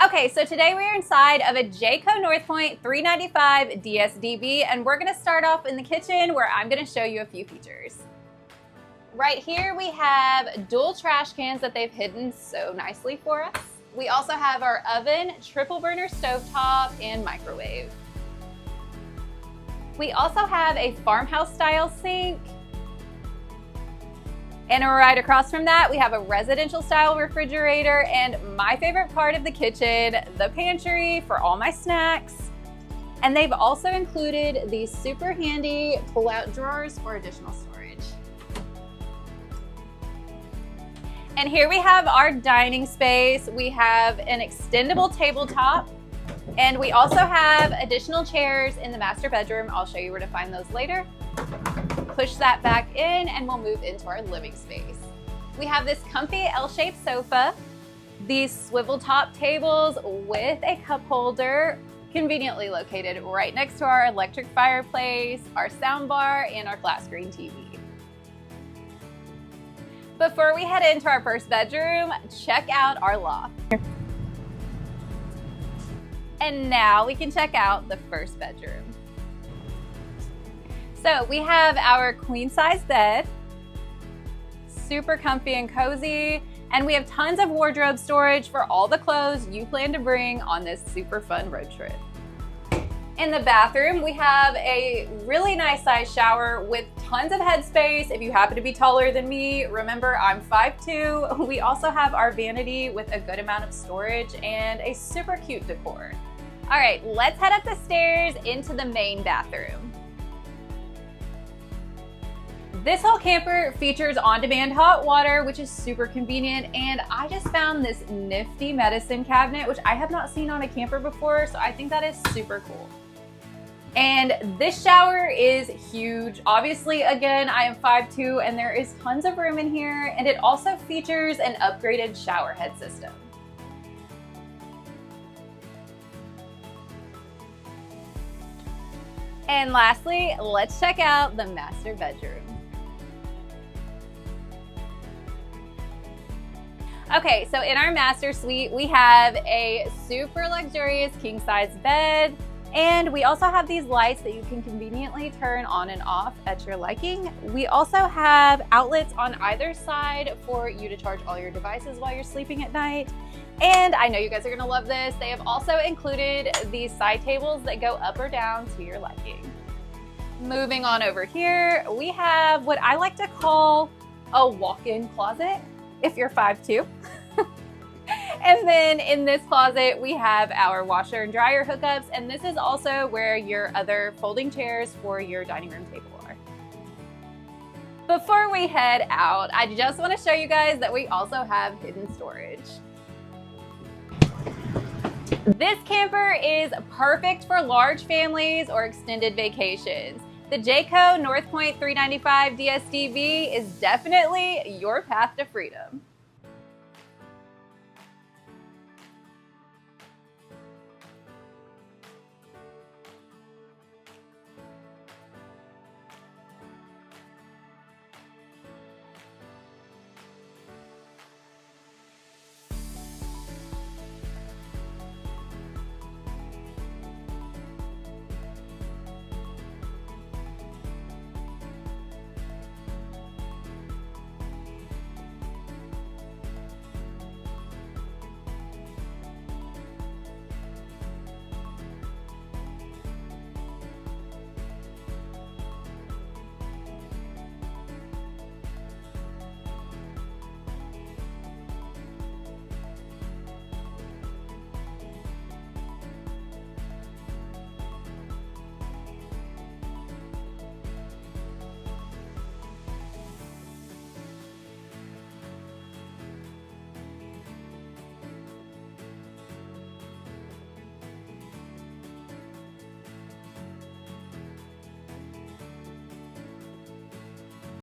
Okay, so today we are inside of a Jayco North Point 395 DSDB, and we're gonna start off in the kitchen where I'm gonna show you a few features. Right here we have dual trash cans that they've hidden so nicely for us. We also have our oven, triple burner stovetop, and microwave. We also have a farmhouse style sink. And right across from that, we have a residential style refrigerator, and my favorite part of the kitchen, the pantry for all my snacks. And they've also included these super handy pull-out drawers for additional storage. And here we have our dining space. We have an extendable tabletop, and we also have additional chairs in the master bedroom. I'll show you where to find those later. Push that back in and we'll move into our living space. We have this comfy L-shaped sofa, these swivel top tables with a cup holder, conveniently located right next to our electric fireplace, our sound bar, and our flat screen TV. Before we head into our first bedroom, check out our loft. And now we can check out the first bedroom. So we have our queen size bed, super comfy and cozy, and we have tons of wardrobe storage for all the clothes you plan to bring on this super fun road trip. In the bathroom, we have a really nice size shower with tons of headspace. If you happen to be taller than me, remember I'm 5'2". We also have our vanity with a good amount of storage and a super cute decor. All right, let's head up the stairs into the main bathroom. This whole camper features on-demand hot water, which is super convenient, and I just found this nifty medicine cabinet, which I have not seen on a camper before, so I think that is super cool. And this shower is huge. Obviously, again, I am 5'2", and there is tons of room in here, and it also features an upgraded shower head system. And lastly, let's check out the master bedroom. Okay, so in our master suite, we have a super luxurious king size bed, and we also have these lights that you can conveniently turn on and off at your liking. We also have outlets on either side for you to charge all your devices while you're sleeping at night. And I know you guys are gonna love this. They have also included these side tables that go up or down to your liking. Moving on over here, we have what I like to call a walk-in closet if you're 5'2". And then in this closet, we have our washer and dryer hookups, and this is also where your other folding chairs for your dining room table are. Before we head out, I just want to show you guys that we also have hidden storage. This camper is perfect for large families or extended vacations. The Jayco North Point 395 DSDB is definitely your path to freedom.